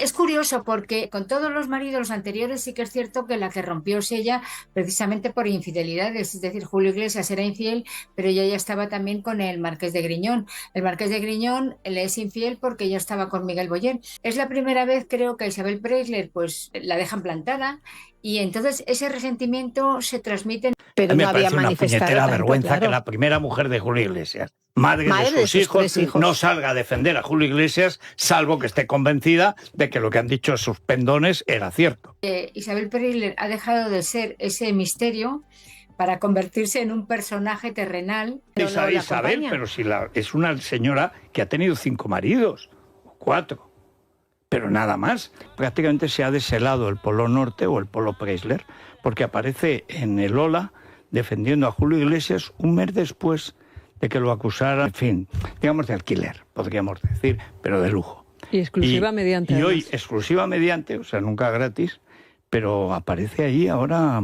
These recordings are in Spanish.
Es curioso porque con todos los maridos, los anteriores, sí que es cierto que la que rompió es ella precisamente por infidelidades. Es decir, Julio Iglesias era infiel, pero ella ya estaba también con el Marqués de Griñón. El Marqués de Griñón le es infiel porque ella estaba con Miguel Boyer. Es la primera vez, creo, que a Isabel Preisler pues la dejan plantada y entonces ese resentimiento se transmite. A Pero mí no me había parece una manifestado puñetera tanto, vergüenza claro. que la primera mujer de Julio Iglesias, madre Madre de sus tres hijos, no salga a defender a Julio Iglesias, salvo que esté convencida de que lo que han dicho sus pendones era cierto. Isabel Preisler ha dejado de ser ese misterio para convertirse en un personaje terrenal. Pero no la Isabel, acompaña. pero si es una señora que ha tenido 5 maridos, o 4, pero nada más. Prácticamente se ha deshelado el polo norte o el polo Preisler, porque aparece en el Ola defendiendo a Julio Iglesias un mes después de que lo acusaran, en fin, digamos de alquiler, podríamos decir, pero de lujo. Y exclusiva mediante. Y hoy además. exclusiva mediante, o sea, nunca gratis, pero aparece ahí ahora.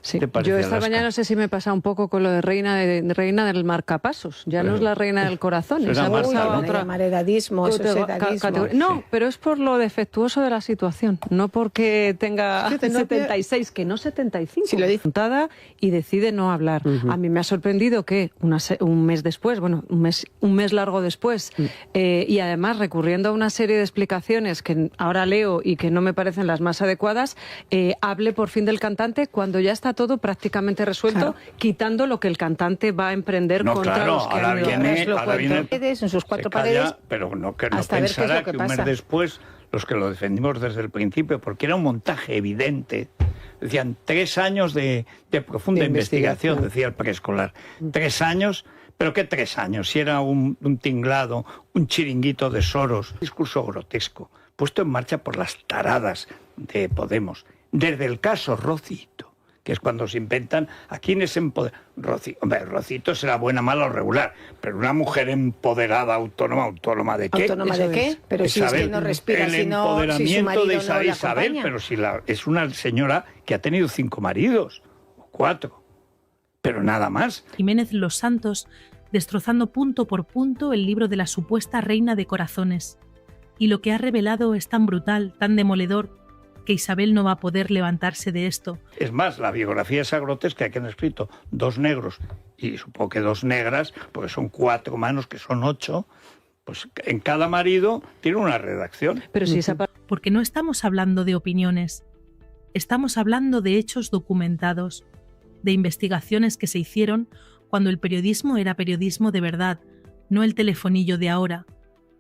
Sí. ¿Te parece, Yo esta Alaska? mañana no sé si me pasa un poco con lo de reina del marcapasos. Ya no es la reina del corazón. Será Se ha Marta, pasado a ¿no? otra Llamar edadismo, eso es edadismo. No, Sí. pero es por lo defectuoso de la situación, no porque tenga 76, que no 75, Sí, lo dice. montada y decide no hablar. A mí me ha sorprendido que un mes después, bueno, un mes largo después, y además recurriendo a una serie de explicaciones que ahora leo y que no me parecen las más adecuadas, hable por fin del cantante cuando ya está todo prácticamente resuelto, quitando lo que el cantante va a emprender No, contra claro, los que ahora han ido. viene- Lo ahora viene- cuento. En sus 4 se calla, paredes, pero que no hasta ver qué es pensará lo que que un mes pasa. después, los que lo defendimos desde el principio, porque era un montaje evidente, decían 3 años de profunda De investigación, investigación. decía el preescolar. 3 años, pero ¿qué 3 años? Si era un tinglado, un chiringuito de Soros, un discurso grotesco, puesto en marcha por las taradas de Podemos. Desde el caso Rocito, que es cuando se inventan a quienes empoderan. Rocito será buena, mala o regular, pero una mujer empoderada, autónoma ¿de qué? ¿autónoma de qué? Pero si es que no respira, el si no, si su empoderamiento marido de no la Isabel, acompaña. pero si es una señora que ha tenido 5 maridos, o 4, pero nada más. Jiménez Los Santos, destrozando punto por punto el libro de la supuesta reina de corazones. Y lo que ha revelado es tan brutal, tan demoledor, que Isabel no va a poder levantarse de esto. Es más, la biografía esa grotesca que han escrito 2 negros y supongo que 2 negras, porque son 4 manos, que son 8, pues en cada marido tiene una redacción. Pero si esa Porque no estamos hablando de opiniones, estamos hablando de hechos documentados, de investigaciones que se hicieron cuando el periodismo era periodismo de verdad, no el telefonillo de ahora.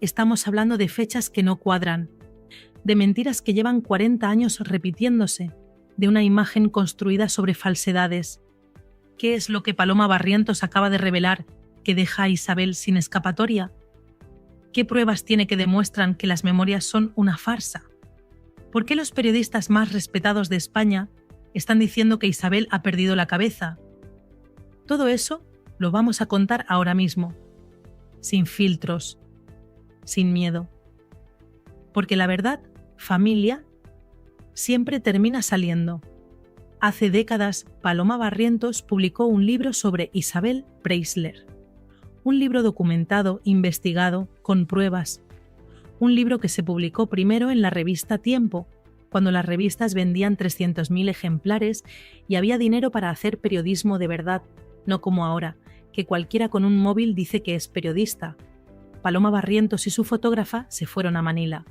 Estamos hablando de fechas que no cuadran, de mentiras que llevan 40 años repitiéndose, de una imagen construida sobre falsedades. ¿Qué es lo que Paloma Barrientos acaba de revelar que deja a Isabel sin escapatoria? ¿Qué pruebas tiene que demuestran que las memorias son una farsa? ¿Por qué los periodistas más respetados de España están diciendo que Isabel ha perdido la cabeza? Todo eso lo vamos a contar ahora mismo, sin filtros, sin miedo. Porque la verdad, familia, siempre termina saliendo. Hace décadas, Paloma Barrientos publicó un libro sobre Isabel Preisler. Un libro documentado, investigado, con pruebas. Un libro que se publicó primero en la revista Tiempo, cuando las revistas vendían 300.000 ejemplares y había dinero para hacer periodismo de verdad, no como ahora, que cualquiera con un móvil dice que es periodista. Paloma Barrientos y su fotógrafa se fueron a Manila.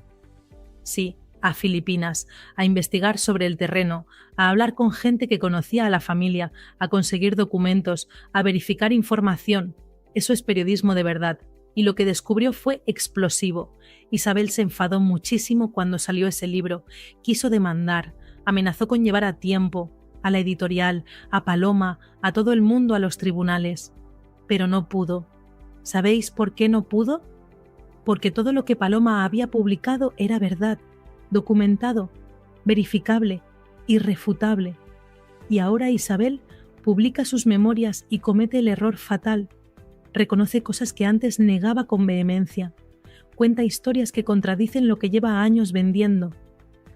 Sí, a Filipinas, a investigar sobre el terreno, a hablar con gente que conocía a la familia, a conseguir documentos, a verificar información. Eso es periodismo de verdad. Y lo que descubrió fue explosivo. Isabel se enfadó muchísimo cuando salió ese libro. Quiso demandar, amenazó con llevar a Tiempo, a la editorial, a Paloma, a todo el mundo a los tribunales. Pero no pudo. ¿Sabéis por qué no pudo? Porque todo lo que Paloma había publicado era verdad, documentado, verificable, irrefutable. Y ahora Isabel publica sus memorias y comete el error fatal. Reconoce cosas que antes negaba con vehemencia. Cuenta historias que contradicen lo que lleva años vendiendo.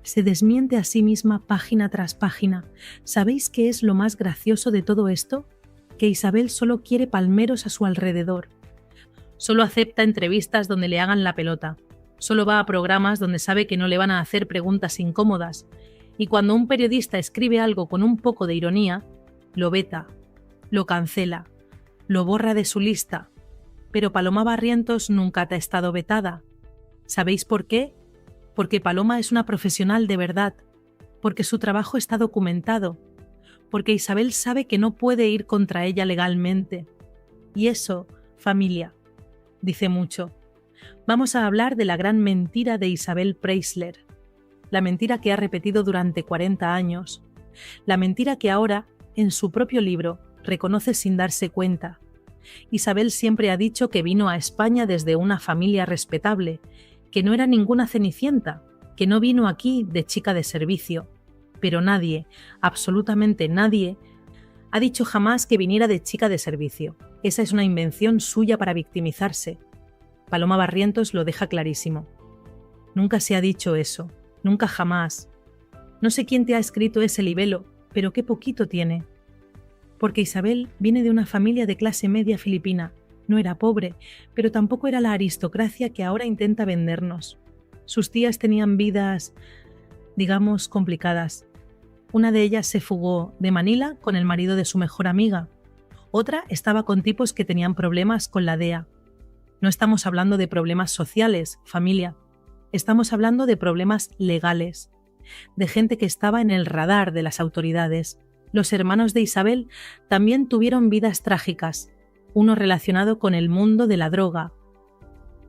Se desmiente a sí misma página tras página. ¿Sabéis qué es lo más gracioso de todo esto? Que Isabel solo quiere palmeros a su alrededor. Solo acepta entrevistas donde le hagan la pelota. Solo va a programas donde sabe que no le van a hacer preguntas incómodas, y cuando un periodista escribe algo con un poco de ironía, lo veta, lo cancela, lo borra de su lista. Pero Paloma Barrientos nunca te ha estado vetada. ¿Sabéis por qué? Porque Paloma es una profesional de verdad, porque su trabajo está documentado, porque Isabel sabe que no puede ir contra ella legalmente. Y eso, familia, dice mucho. Vamos a hablar de la gran mentira de Isabel Preisler, la mentira que ha repetido durante 40 años, la mentira que ahora, en su propio libro, reconoce sin darse cuenta. Isabel siempre ha dicho que vino a España desde una familia respetable, que no era ninguna cenicienta, que no vino aquí de chica de servicio. Pero nadie, absolutamente nadie, ha dicho jamás que viniera de chica de servicio. Esa es una invención suya para victimizarse. Paloma Barrientos lo deja clarísimo. Nunca se ha dicho eso, nunca jamás. No sé quién te ha escrito ese libelo, pero qué poquito tiene. Porque Isabel viene de una familia de clase media filipina. No era pobre, pero tampoco era la aristocracia que ahora intenta vendernos. Sus tías tenían vidas, digamos, complicadas. Una de ellas se fugó de Manila con el marido de su mejor amiga. Otra estaba con tipos que tenían problemas con la DEA. No estamos hablando de problemas sociales, familia. Estamos hablando de problemas legales, de gente que estaba en el radar de las autoridades. Los hermanos de Isabel también tuvieron vidas trágicas, uno relacionado con el mundo de la droga.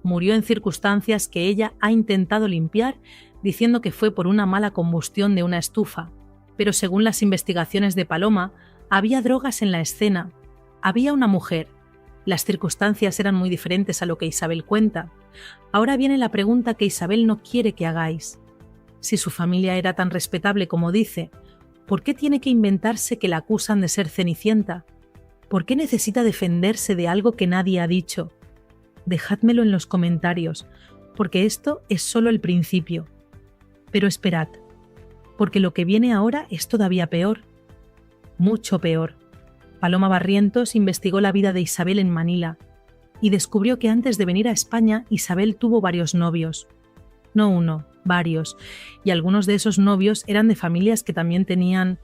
Murió en circunstancias que ella ha intentado limpiar, diciendo que fue por una mala combustión de una estufa. Pero según las investigaciones de Paloma, había drogas en la escena. Había una mujer. Las circunstancias eran muy diferentes a lo que Isabel cuenta. Ahora viene la pregunta que Isabel no quiere que hagáis. Si su familia era tan respetable como dice, ¿por qué tiene que inventarse que la acusan de ser cenicienta? ¿Por qué necesita defenderse de algo que nadie ha dicho? Dejádmelo en los comentarios, porque esto es solo el principio. Pero esperad, porque lo que viene ahora es todavía peor. Mucho peor. Paloma Barrientos investigó la vida de Isabel en Manila y descubrió que antes de venir a España Isabel tuvo varios novios. No uno, varios, y algunos de esos novios eran de familias que también tenían,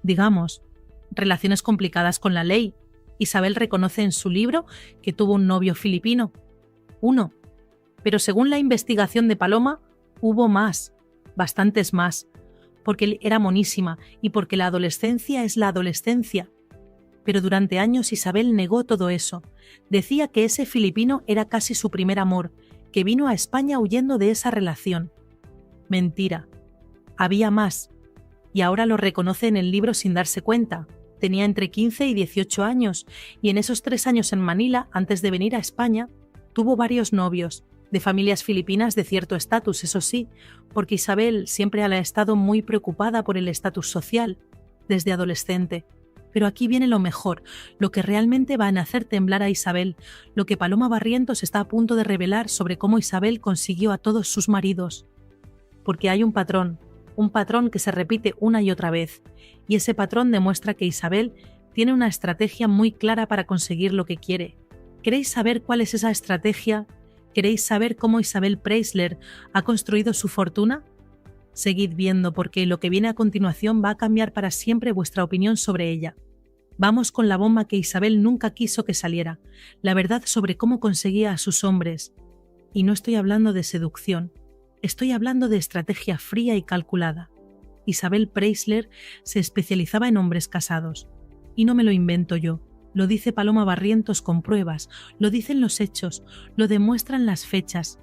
digamos, relaciones complicadas con la ley. Isabel reconoce en su libro que tuvo un novio filipino. Uno. Pero según la investigación de Paloma, hubo más, bastantes más, porque era monísima y porque la adolescencia es la adolescencia. Pero durante años Isabel negó todo eso. Decía que ese filipino era casi su primer amor, que vino a España huyendo de esa relación. Mentira. Había más. Y ahora lo reconoce en el libro sin darse cuenta. Tenía entre 15 y 18 años, y en esos 3 años en Manila, antes de venir a España, tuvo varios novios, de familias filipinas de cierto estatus, eso sí, porque Isabel siempre ha estado muy preocupada por el estatus social, desde adolescente. Pero aquí viene lo mejor, lo que realmente va a hacer temblar a Isabel, lo que Paloma Barrientos está a punto de revelar sobre cómo Isabel consiguió a todos sus maridos. Porque hay un patrón que se repite una y otra vez, y ese patrón demuestra que Isabel tiene una estrategia muy clara para conseguir lo que quiere. ¿Queréis saber cuál es esa estrategia? ¿Queréis saber cómo Isabel Preisler ha construido su fortuna? Seguid viendo, porque lo que viene a continuación va a cambiar para siempre vuestra opinión sobre ella. Vamos con la bomba que Isabel nunca quiso que saliera, la verdad sobre cómo conseguía a sus hombres. Y no estoy hablando de seducción, estoy hablando de estrategia fría y calculada. Isabel Preisler se especializaba en hombres casados. Y no me lo invento yo, lo dice Paloma Barrientos con pruebas, lo dicen los hechos, lo demuestran las fechas.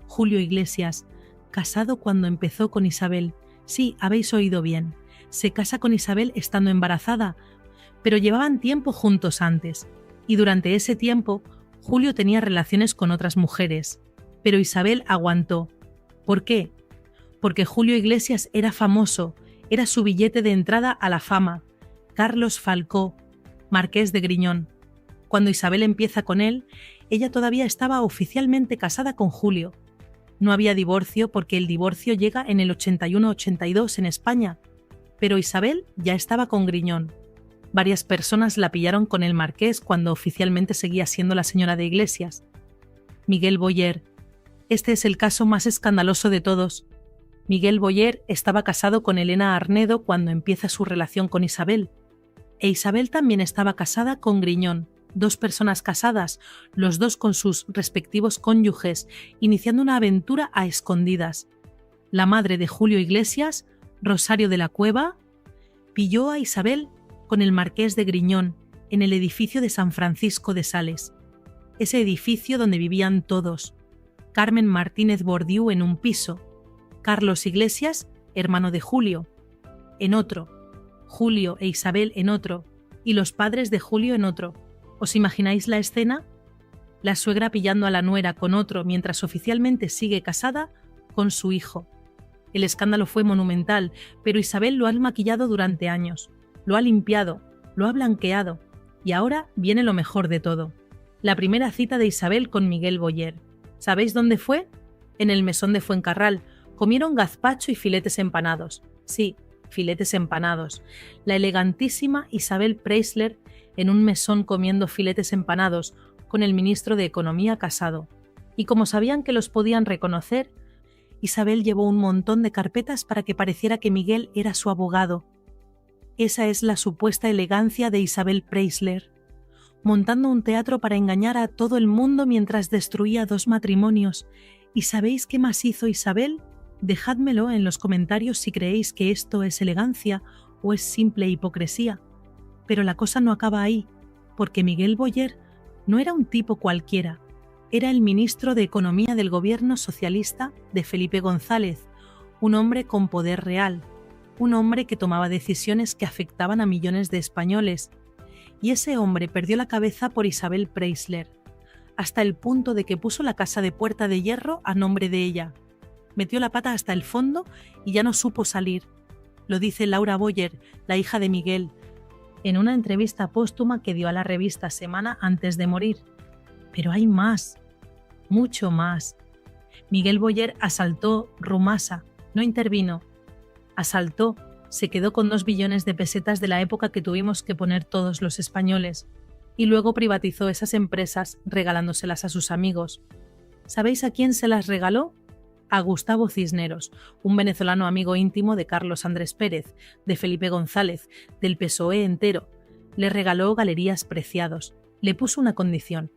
Julio Iglesias, casado cuando empezó con Isabel. Sí, habéis oído bien. Se casa con Isabel estando embarazada, pero llevaban tiempo juntos antes. Y durante ese tiempo, Julio tenía relaciones con otras mujeres. Pero Isabel aguantó. ¿Por qué? Porque Julio Iglesias era famoso, era su billete de entrada a la fama. Carlos Falcó, marqués de Griñón. Cuando Isabel empieza con él, ella todavía estaba oficialmente casada con Julio. No había divorcio porque el divorcio llega en el 81-82 en España, pero Isabel ya estaba con Griñón. Varias personas la pillaron con el marqués cuando oficialmente seguía siendo la señora de Iglesias. Miguel Boyer, Este es el caso más escandaloso de todos. Miguel Boyer estaba casado con Elena Arnedo cuando empieza su relación con Isabel. E Isabel también estaba casada con Griñón, 2 personas casadas, los 2 con sus respectivos cónyuges, iniciando una aventura a escondidas. La madre de Julio Iglesias, Rosario de la Cueva, pilló a Isabel con el marqués de Griñón en el edificio de San Francisco de Sales. Ese edificio donde vivían todos. Carmen Martínez Bordiú en un piso, Carlos Iglesias, hermano de Julio, en otro, Julio e Isabel en otro, y los padres de Julio en otro. ¿Os imagináis la escena? La suegra pillando a la nuera con otro mientras oficialmente sigue casada con su hijo. El escándalo fue monumental, pero Isabel lo ha maquillado durante años, lo ha limpiado, lo ha blanqueado, y ahora viene lo mejor de todo. La primera cita de Isabel con Miguel Boyer. ¿Sabéis dónde fue? En el mesón de Fuencarral. Comieron gazpacho y filetes empanados. Sí, filetes empanados. La elegantísima Isabel Preisler en un mesón comiendo filetes empanados con el ministro de Economía Casado. Y como sabían que los podían reconocer, Isabel llevó un montón de carpetas para que pareciera que Miguel era su abogado. Esa es la supuesta elegancia de Isabel Preisler, montando un teatro para engañar a todo el mundo mientras destruía 2 matrimonios. ¿Y sabéis qué más hizo Isabel? Dejádmelo en los comentarios si creéis que esto es elegancia o es simple hipocresía. Pero la cosa no acaba ahí, porque Miguel Boyer no era un tipo cualquiera, era el ministro de Economía del gobierno socialista de Felipe González, un hombre con poder real, un hombre que tomaba decisiones que afectaban a millones de españoles. Y ese hombre perdió la cabeza por Isabel Preisler, hasta el punto de que puso la casa de Puerta de Hierro a nombre de ella. Metió la pata hasta el fondo y ya no supo salir. Lo dice Laura Boyer, la hija de Miguel, en una entrevista póstuma que dio a la revista Semana antes de morir. Pero hay más, mucho más. Miguel Boyer asaltó Rumasa, no intervino. Asaltó, se quedó con 2 billones de pesetas de la época que tuvimos que poner todos los españoles, y luego privatizó esas empresas regalándoselas a sus amigos. ¿Sabéis a quién se las regaló? A Gustavo Cisneros, un venezolano amigo íntimo de Carlos Andrés Pérez, de Felipe González, del PSOE entero. Le regaló Galerías Preciados. Le puso una condición: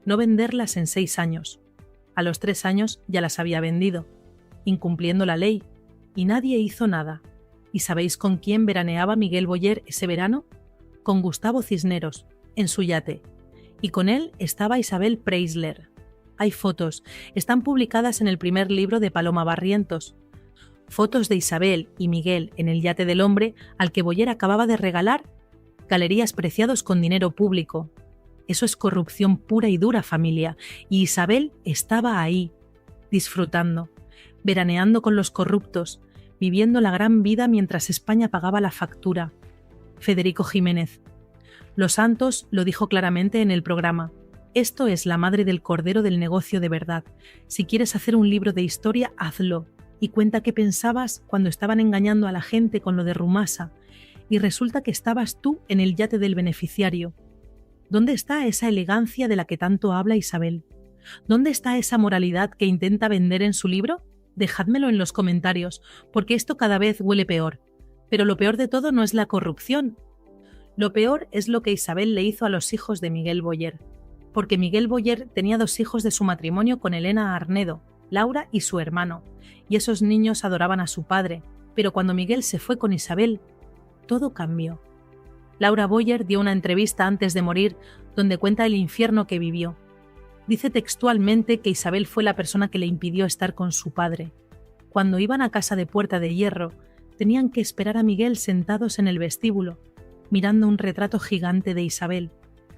no venderlas en 6 años. A los 3 años ya las había vendido, incumpliendo la ley, y nadie hizo nada. ¿Y sabéis con quién veraneaba Miguel Boyer ese verano? Con Gustavo Cisneros, en su yate. Y con él estaba Isabel Preisler. Hay fotos, están publicadas en el primer libro de Paloma Barrientos. Fotos de Isabel y Miguel en el yate del hombre al que Boyer acababa de regalar Galerías Preciados con dinero público. Eso es corrupción pura y dura, familia, y Isabel estaba ahí, disfrutando, veraneando con los corruptos, viviendo la gran vida mientras España pagaba la factura. Federico Jiménez. Los Santos lo dijo claramente en el programa. Esto es la madre del cordero del negocio de verdad. Si quieres hacer un libro de historia, hazlo. Y cuenta qué pensabas cuando estaban engañando a la gente con lo de Rumasa. Y resulta que estabas tú en el yate del beneficiario. ¿Dónde está esa elegancia de la que tanto habla Isabel? ¿Dónde está esa moralidad que intenta vender en su libro? Dejádmelo en los comentarios, porque esto cada vez huele peor. Pero lo peor de todo no es la corrupción. Lo peor es lo que Isabel le hizo a los hijos de Miguel Boyer. Porque Miguel Boyer tenía 2 hijos de su matrimonio con Elena Arnedo, Laura y su hermano, y esos niños adoraban a su padre, pero cuando Miguel se fue con Isabel, todo cambió. Laura Boyer dio una entrevista antes de morir donde cuenta el infierno que vivió. Dice textualmente que Isabel fue la persona que le impidió estar con su padre. Cuando iban a casa de Puerta de Hierro, tenían que esperar a Miguel sentados en el vestíbulo, mirando un retrato gigante de Isabel,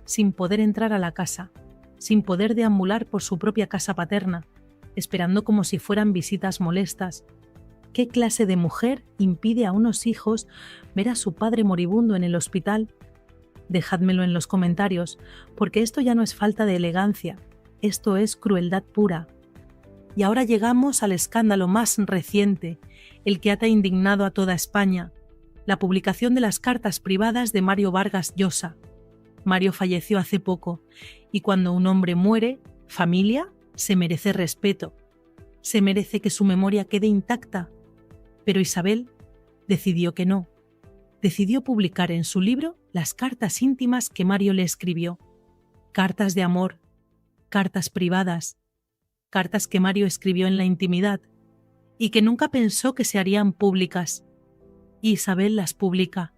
sin poder entrar a la casa, sin poder deambular por su propia casa paterna, esperando como si fueran visitas molestas. ¿Qué clase de mujer impide a unos hijos ver a su padre moribundo en el hospital? Dejádmelo en los comentarios, porque esto ya no es falta de elegancia, esto es crueldad pura. Y ahora llegamos al escándalo más reciente, el que ha indignado a toda España, la publicación de las cartas privadas de Mario Vargas Llosa. Mario falleció hace poco, y cuando un hombre muere, familia, se merece respeto, ¿Se merece que su memoria quede intacta? Pero Isabel decidió que no. Decidió publicar en su libro las cartas íntimas que Mario le escribió. Cartas de amor, cartas privadas, cartas que Mario escribió en la intimidad y que nunca pensó que se harían públicas. Y Isabel las publica,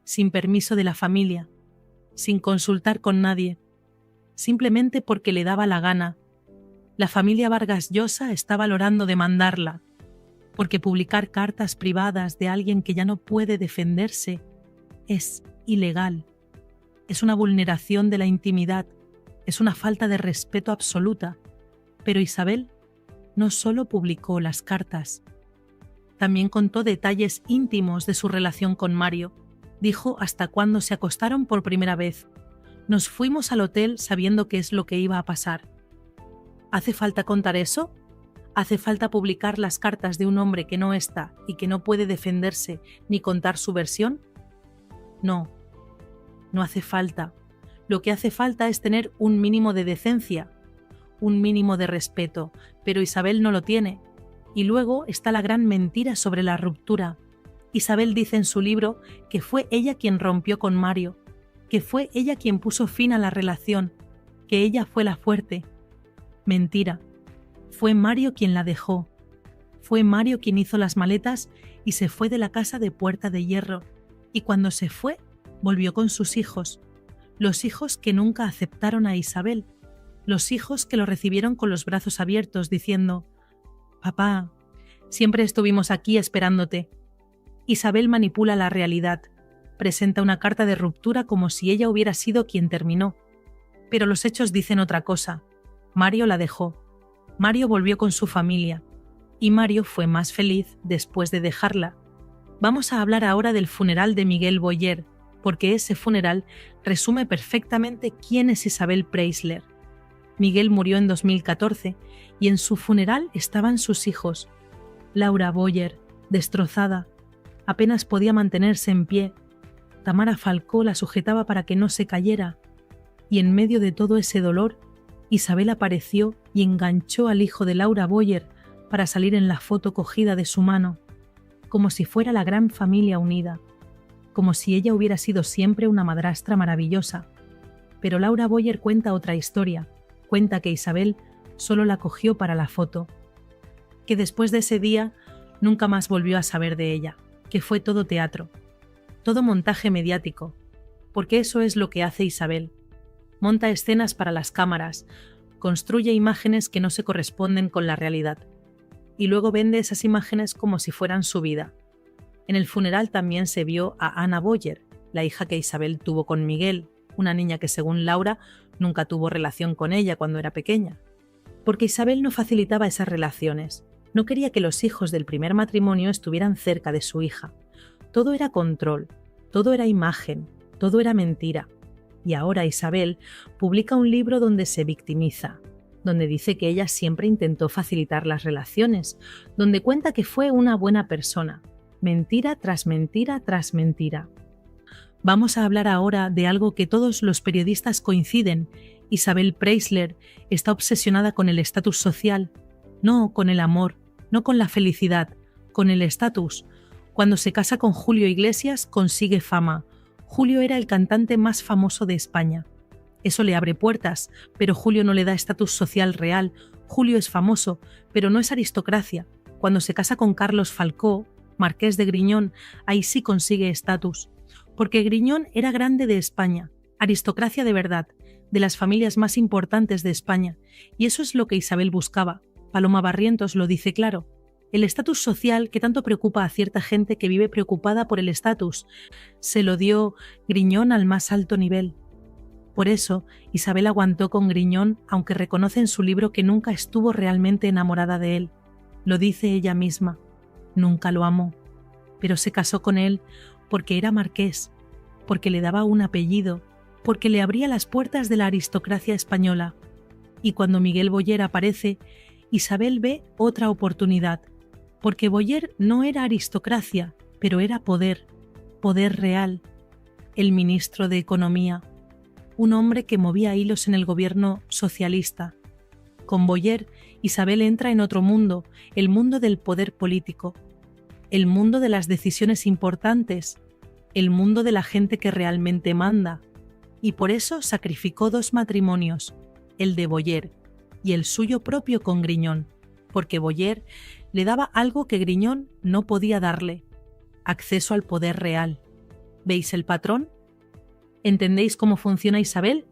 sin permiso de la familia, sin consultar con nadie, simplemente porque le daba la gana. La familia Vargas Llosa está valorando demandarla, porque publicar cartas privadas de alguien que ya no puede defenderse es ilegal. Es una vulneración de la intimidad, es una falta de respeto absoluta. Pero Isabel no solo publicó las cartas, también contó detalles íntimos de su relación con Mario. Dijo hasta cuándo se acostaron por primera vez. Nos fuimos al hotel sabiendo qué es lo que iba a pasar. ¿Hace falta contar eso? ¿Hace falta publicar las cartas de un hombre que no está y que no puede defenderse ni contar su versión? No, no hace falta. Lo que hace falta es tener un mínimo de decencia, un mínimo de respeto, pero Isabel no lo tiene. Y luego está la gran mentira sobre la ruptura. Isabel dice en su libro que fue ella quien rompió con Mario, que fue ella quien puso fin a la relación, que ella fue la fuerte. Mentira. Fue Mario quien la dejó. Fue Mario quien hizo las maletas y se fue de la casa de Puerta de Hierro. Y cuando se fue, volvió con sus hijos. Los hijos que nunca aceptaron a Isabel. Los hijos que lo recibieron con los brazos abiertos, diciendo: «Papá, siempre estuvimos aquí esperándote». Isabel manipula la realidad. Presenta una carta de ruptura como si ella hubiera sido quien terminó. Pero los hechos dicen otra cosa. Mario la dejó. Mario volvió con su familia. Y Mario fue más feliz después de dejarla. Vamos a hablar ahora del funeral de Miguel Boyer, porque ese funeral resume perfectamente quién es Isabel Preisler. Miguel murió en 2014 y en su funeral estaban sus hijos. Laura Boyer, destrozada, apenas podía mantenerse en pie. Tamara Falcó la sujetaba para que no se cayera. Y en medio de todo ese dolor, Isabel apareció y enganchó al hijo de Laura Boyer para salir en la foto cogida de su mano, como si fuera la gran familia unida, como si ella hubiera sido siempre una madrastra maravillosa. Pero Laura Boyer cuenta otra historia. Cuenta que Isabel solo la cogió para la foto, que después de ese día nunca más volvió a saber de ella, que fue todo teatro, todo montaje mediático, porque eso es lo que hace Isabel. Monta escenas para las cámaras, construye imágenes que no se corresponden con la realidad, y luego vende esas imágenes como si fueran su vida. En el funeral también se vio a Ana Boyer, la hija que Isabel tuvo con Miguel, una niña que según Laura nunca tuvo relación con ella cuando era pequeña. Porque Isabel no facilitaba esas relaciones, no quería que los hijos del primer matrimonio estuvieran cerca de su hija. Todo era control, todo era imagen, todo era mentira. Y ahora Isabel publica un libro donde se victimiza, donde dice que ella siempre intentó facilitar las relaciones, donde cuenta que fue una buena persona. Mentira tras mentira tras mentira. Vamos a hablar ahora de algo que todos los periodistas coinciden. Isabel Preisler está obsesionada con el estatus social, no con el amor, no con la felicidad, con el estatus. Cuando se casa con Julio Iglesias consigue fama. Julio era el cantante más famoso de España. Eso le abre puertas, pero Julio no le da estatus social real. Julio es famoso, pero no es aristocracia. Cuando se casa con Carlos Falcó, marqués de Griñón, ahí sí consigue estatus. Porque Griñón era grande de España, aristocracia de verdad, de las familias más importantes de España, y eso es lo que Isabel buscaba. Paloma Barrientos lo dice claro. El estatus social que tanto preocupa a cierta gente que vive preocupada por el estatus, se lo dio Griñón al más alto nivel. Por eso, Isabel aguantó con Griñón, aunque reconoce en su libro que nunca estuvo realmente enamorada de él. Lo dice ella misma. Nunca lo amó, pero se casó con él porque era marqués, porque le daba un apellido, porque le abría las puertas de la aristocracia española. Y cuando Miguel Boyer aparece, Isabel ve otra oportunidad, porque Boyer no era aristocracia, pero era poder, poder real. El ministro de Economía, un hombre que movía hilos en el gobierno socialista. Con Boyer, Isabel entra en otro mundo, el mundo del poder político, el mundo de las decisiones importantes, el mundo de la gente que realmente manda, y por eso sacrificó 2 matrimonios, el de Boyer y el suyo propio con Griñón, porque Boyer le daba algo que Griñón no podía darle, acceso al poder real. ¿Veis el patrón? ¿Entendéis cómo funciona Isabel?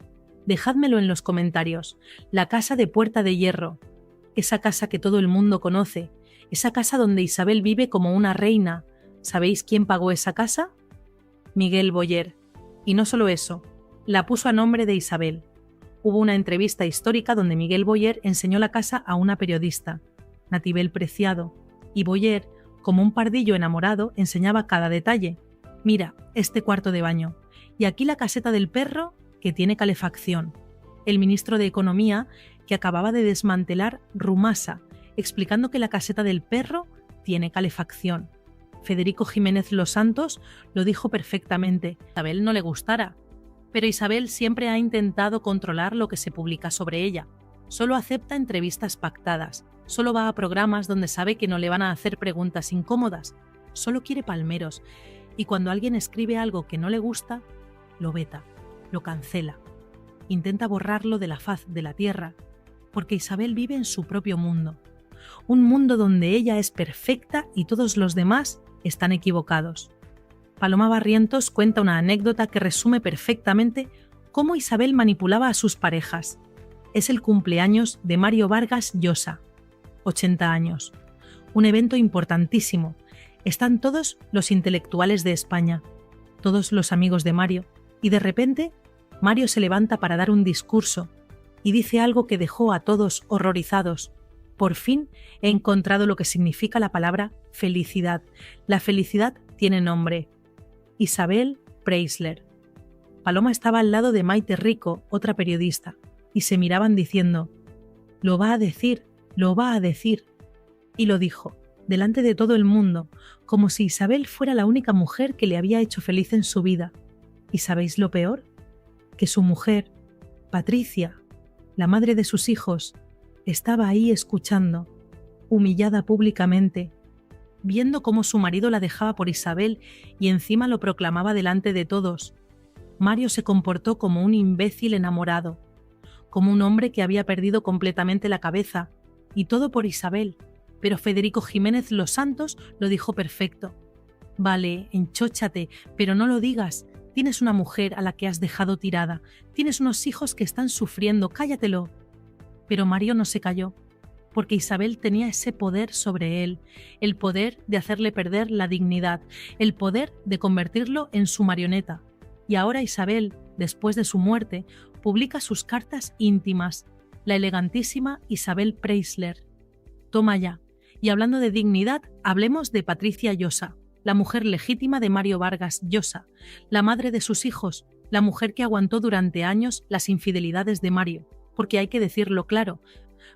Dejádmelo en los comentarios. La casa de Puerta de Hierro, esa casa que todo el mundo conoce, esa casa donde Isabel vive como una reina. ¿Sabéis quién pagó esa casa? Miguel Boyer. Y no solo eso, la puso a nombre de Isabel. Hubo una entrevista histórica donde Miguel Boyer enseñó la casa a una periodista, Natibel Preciado, y Boyer, como un pardillo enamorado, enseñaba cada detalle. Mira, este cuarto de baño, y aquí la caseta del perro que tiene calefacción. El ministro de Economía, que acababa de desmantelar Rumasa, explicando que la caseta del perro tiene calefacción. Federico Jiménez Los Santos lo dijo perfectamente. A Isabel no le gustara, pero Isabel siempre ha intentado controlar lo que se publica sobre ella. Solo acepta entrevistas pactadas, solo va a programas donde sabe que no le van a hacer preguntas incómodas, solo quiere palmeros, y cuando alguien escribe algo que no le gusta, lo veta, lo cancela, intenta borrarlo de la faz de la tierra, porque Isabel vive en su propio mundo, un mundo donde ella es perfecta y todos los demás están equivocados. Paloma Barrientos cuenta una anécdota que resume perfectamente cómo Isabel manipulaba a sus parejas. Es el cumpleaños de Mario Vargas Llosa, 80 años. Un evento importantísimo. Están todos los intelectuales de España, todos los amigos de Mario, y de repente Mario se levanta para dar un discurso y dice algo que dejó a todos horrorizados. Por fin he encontrado lo que significa la palabra felicidad. La felicidad tiene nombre. Isabel Preisler. Paloma estaba al lado de Maite Rico, otra periodista, y se miraban diciendo: «Lo va a decir, lo va a decir». Y lo dijo, delante de todo el mundo, como si Isabel fuera la única mujer que le había hecho feliz en su vida. ¿Y sabéis lo peor? Que su mujer, Patricia, la madre de sus hijos, estaba ahí escuchando, humillada públicamente, viendo cómo su marido la dejaba por Isabel y encima lo proclamaba delante de todos. Mario se comportó como un imbécil enamorado, como un hombre que había perdido completamente la cabeza, y todo por Isabel. Pero Federico Jiménez Los Santos lo dijo perfecto. Vale, enchóchate, pero no lo digas. Tienes una mujer a la que has dejado tirada. Tienes unos hijos que están sufriendo, cállatelo. Pero Mario no se calló, porque Isabel tenía ese poder sobre él, el poder de hacerle perder la dignidad, el poder de convertirlo en su marioneta. Y ahora Isabel, después de su muerte, publica sus cartas íntimas, la elegantísima Isabel Preisler. Toma ya. Y hablando de dignidad, hablemos de Patricia Llosa, la mujer legítima de Mario Vargas Llosa, la madre de sus hijos, la mujer que aguantó durante años las infidelidades de Mario. Porque hay que decirlo claro,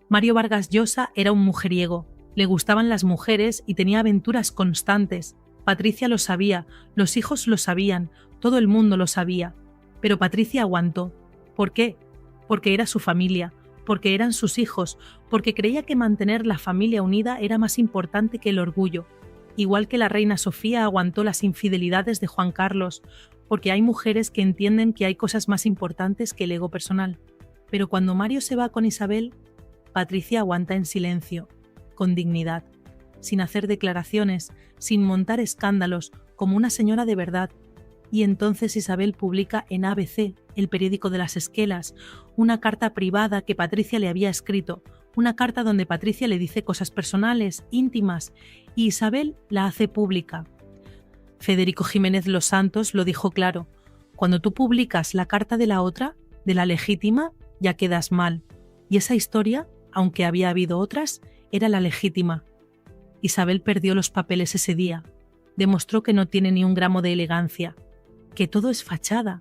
Mario Vargas Llosa era un mujeriego, le gustaban las mujeres y tenía aventuras constantes. Patricia lo sabía, los hijos lo sabían, todo el mundo lo sabía. Pero Patricia aguantó. ¿Por qué? Porque era su familia, porque eran sus hijos, porque creía que mantener la familia unida era más importante que el orgullo. Igual que la reina Sofía aguantó las infidelidades de Juan Carlos, porque hay mujeres que entienden que hay cosas más importantes que el ego personal. Pero cuando Mario se va con Isabel, Patricia aguanta en silencio, con dignidad, sin hacer declaraciones, sin montar escándalos, como una señora de verdad. Y entonces Isabel publica en ABC, el periódico de las Esquelas, una carta privada que Patricia le había escrito, una carta donde Patricia le dice cosas personales, íntimas, y Isabel la hace pública. Federico Jiménez Los Santos lo dijo claro: cuando tú publicas la carta de la otra, de la legítima, ya quedas mal. Y esa historia, aunque había habido otras, era la legítima. Isabel perdió los papeles ese día. Demostró que no tiene ni un gramo de elegancia, que todo es fachada,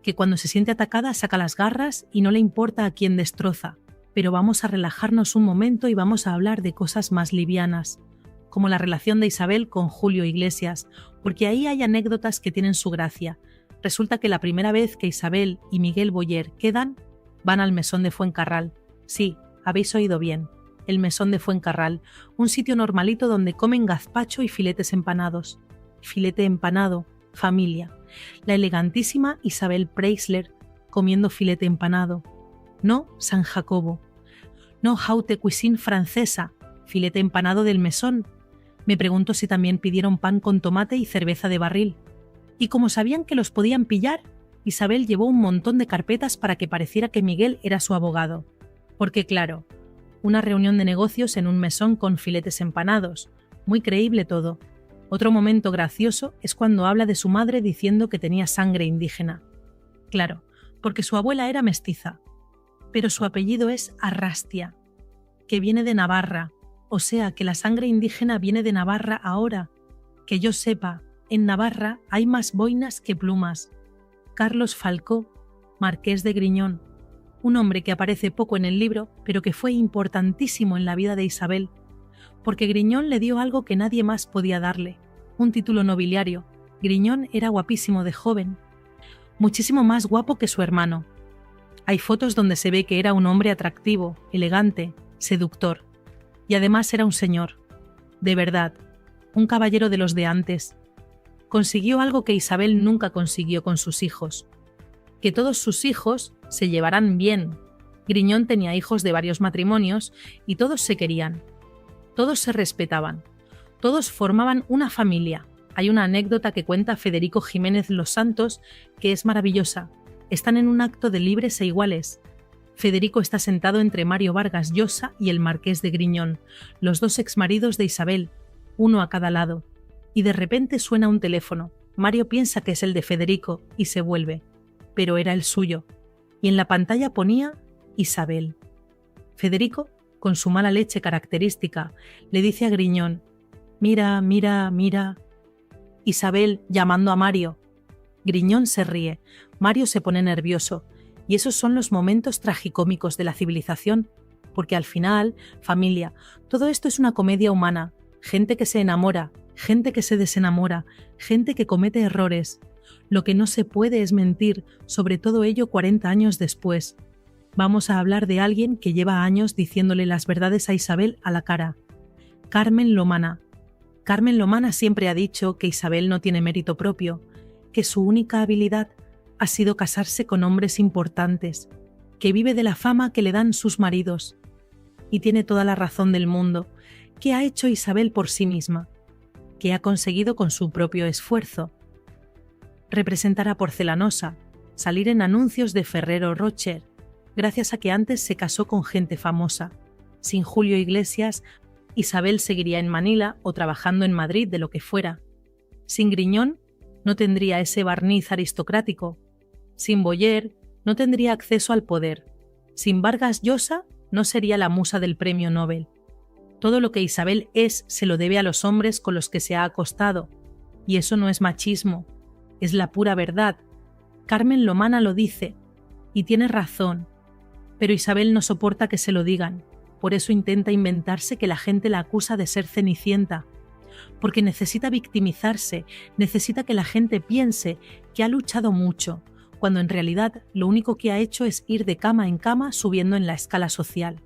que cuando se siente atacada saca las garras y no le importa a quién destroza. Pero vamos a relajarnos un momento y vamos a hablar de cosas más livianas, como la relación de Isabel con Julio Iglesias, porque ahí hay anécdotas que tienen su gracia. Resulta que la primera vez que Isabel y Miguel Boyer quedan, van al mesón de Fuencarral. Sí, habéis oído bien. el mesón de Fuencarral, un sitio normalito donde comen gazpacho y filetes empanados. Filete empanado, familia. La elegantísima Isabel Preisler comiendo filete empanado. No San Jacobo. No haute cuisine francesa, filete empanado del mesón. Me pregunto si también pidieron pan con tomate y cerveza de barril. Y como sabían que los podían pillar, Isabel llevó un montón de carpetas para que pareciera que Miguel era su abogado. Porque claro, una reunión de negocios en un mesón con filetes empanados. Muy creíble todo. Otro momento gracioso es cuando habla de su madre diciendo que tenía sangre indígena. Claro, porque su abuela era mestiza. Pero su apellido es Arrastia, que viene de Navarra. O sea, que la sangre indígena viene de Navarra ahora. Que yo sepa, en Navarra hay más boinas que plumas. Carlos Falcó, marqués de Griñón. Un hombre que aparece poco en el libro, pero que fue importantísimo en la vida de Isabel, porque Griñón le dio algo que nadie más podía darle, un título nobiliario. Griñón era guapísimo de joven, muchísimo más guapo que su hermano. Hay fotos donde se ve que era un hombre atractivo, elegante, seductor, y además era un señor, de verdad, un caballero de los de antes. Consiguió algo que Isabel nunca consiguió con sus hijos, que todos sus hijos se llevaran bien. Griñón tenía hijos de varios matrimonios y todos se querían. Todos se respetaban. Todos formaban una familia. Hay una anécdota que cuenta Federico Jiménez Los Santos que es maravillosa. Están en un acto de libres e iguales. Federico está sentado entre Mario Vargas Llosa y el marqués de Griñón, los dos exmaridos de Isabel, uno a cada lado. Y de repente suena un teléfono. Mario piensa que es el de Federico y se vuelve. Pero era el suyo. Y en la pantalla ponía Isabel. Federico, con su mala leche característica, le dice a Griñón: «Mira, mira, mira». Isabel llamando a Mario. Griñón se ríe, Mario se pone nervioso, y esos son los momentos tragicómicos de la civilización, porque al final, familia, todo esto es una comedia humana, gente que se enamora, gente que se desenamora, gente que comete errores. Lo que no se puede es mentir, sobre todo ello 40 años después. Vamos a hablar de alguien que lleva años diciéndole las verdades a Isabel a la cara. Carmen Lomana. Carmen Lomana siempre ha dicho que Isabel no tiene mérito propio, que su única habilidad ha sido casarse con hombres importantes, que vive de la fama que le dan sus maridos. Y tiene toda la razón del mundo. ¿Qué ha hecho Isabel por sí misma? ¿Qué ha conseguido con su propio esfuerzo? Representar a Porcelanosa, salir en anuncios de Ferrero Rocher, gracias a que antes se casó con gente famosa. Sin Julio Iglesias, Isabel seguiría en Manila o trabajando en Madrid, de lo que fuera. Sin Griñón, no tendría ese barniz aristocrático. Sin Boyer, no tendría acceso al poder. Sin Vargas Llosa, no sería la musa del premio Nobel. Todo lo que Isabel es se lo debe a los hombres con los que se ha acostado. Y eso no es machismo, es la pura verdad. Carmen Lomana lo dice, y tiene razón. Pero Isabel no soporta que se lo digan, por eso intenta inventarse que la gente la acusa de ser cenicienta. Porque necesita victimizarse, necesita que la gente piense que ha luchado mucho, cuando en realidad lo único que ha hecho es ir de cama en cama subiendo en la escala social.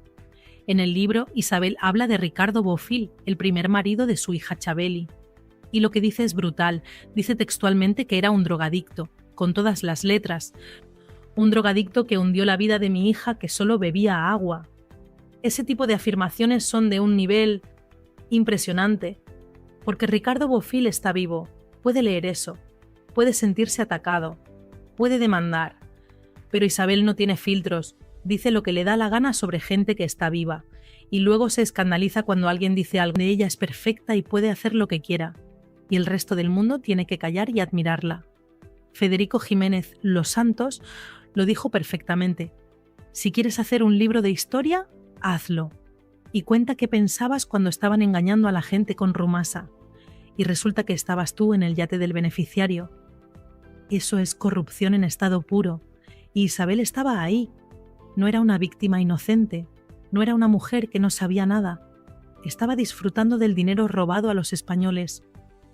En el libro, Isabel habla de Ricardo Bofill, el primer marido de su hija Chabeli. Y lo que dice es brutal, dice textualmente que era un drogadicto, con todas las letras. Un drogadicto que hundió la vida de mi hija que solo bebía agua. Ese tipo de afirmaciones son de un nivel impresionante, porque Ricardo Bofill está vivo, puede leer eso, puede sentirse atacado, puede demandar, pero Isabel no tiene filtros, dice lo que le da la gana sobre gente que está viva, y luego se escandaliza cuando alguien dice algo de ella es perfecta y puede hacer lo que quiera, y el resto del mundo tiene que callar y admirarla. Federico Jiménez Los Santos lo dijo perfectamente. Si quieres hacer un libro de historia, hazlo. Y cuenta qué pensabas cuando estaban engañando a la gente con Rumasa. Y resulta que estabas tú en el yate del beneficiario. Eso es corrupción en estado puro. Y Isabel estaba ahí. No era una víctima inocente. No era una mujer que no sabía nada. Estaba disfrutando del dinero robado a los españoles.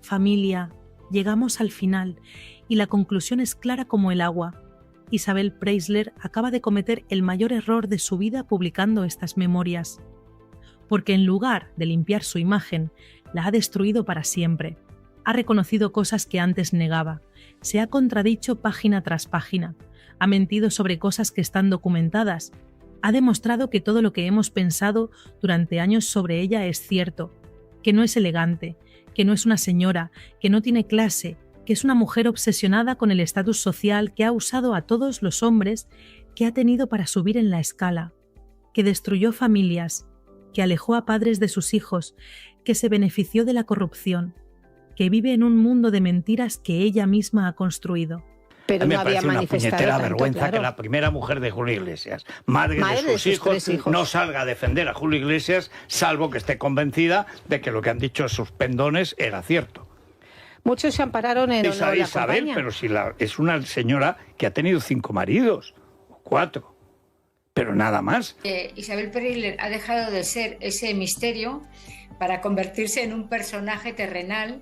Familia, llegamos al final. Y la conclusión es clara como el agua. Isabel Preisler acaba de cometer el mayor error de su vida publicando estas memorias. porque en lugar de limpiar su imagen, la ha destruido para siempre. Ha reconocido cosas que antes negaba, se ha contradicho página tras página, ha mentido sobre cosas que están documentadas, ha demostrado que todo lo que hemos pensado durante años sobre ella es cierto, que no es elegante, que no es una señora, que no tiene clase, que es una mujer obsesionada con el estatus social, que ha usado a todos los hombres que ha tenido para subir en la escala, que destruyó familias, que alejó a padres de sus hijos, que se benefició de la corrupción, que vive en un mundo de mentiras que ella misma ha construido. Pero no había manifestado una puñetera tanto, vergüenza, claro, que la primera mujer de Julio Iglesias, madre de sus hijos, no salga a defender a Julio Iglesias, salvo que esté convencida de que lo que han dicho sus pendones era cierto. Muchos se ampararon en Isabel, pero si es una señora que ha tenido 5 maridos, o 4, pero nada más. Isabel Preisler ha dejado de ser ese misterio para convertirse en un personaje terrenal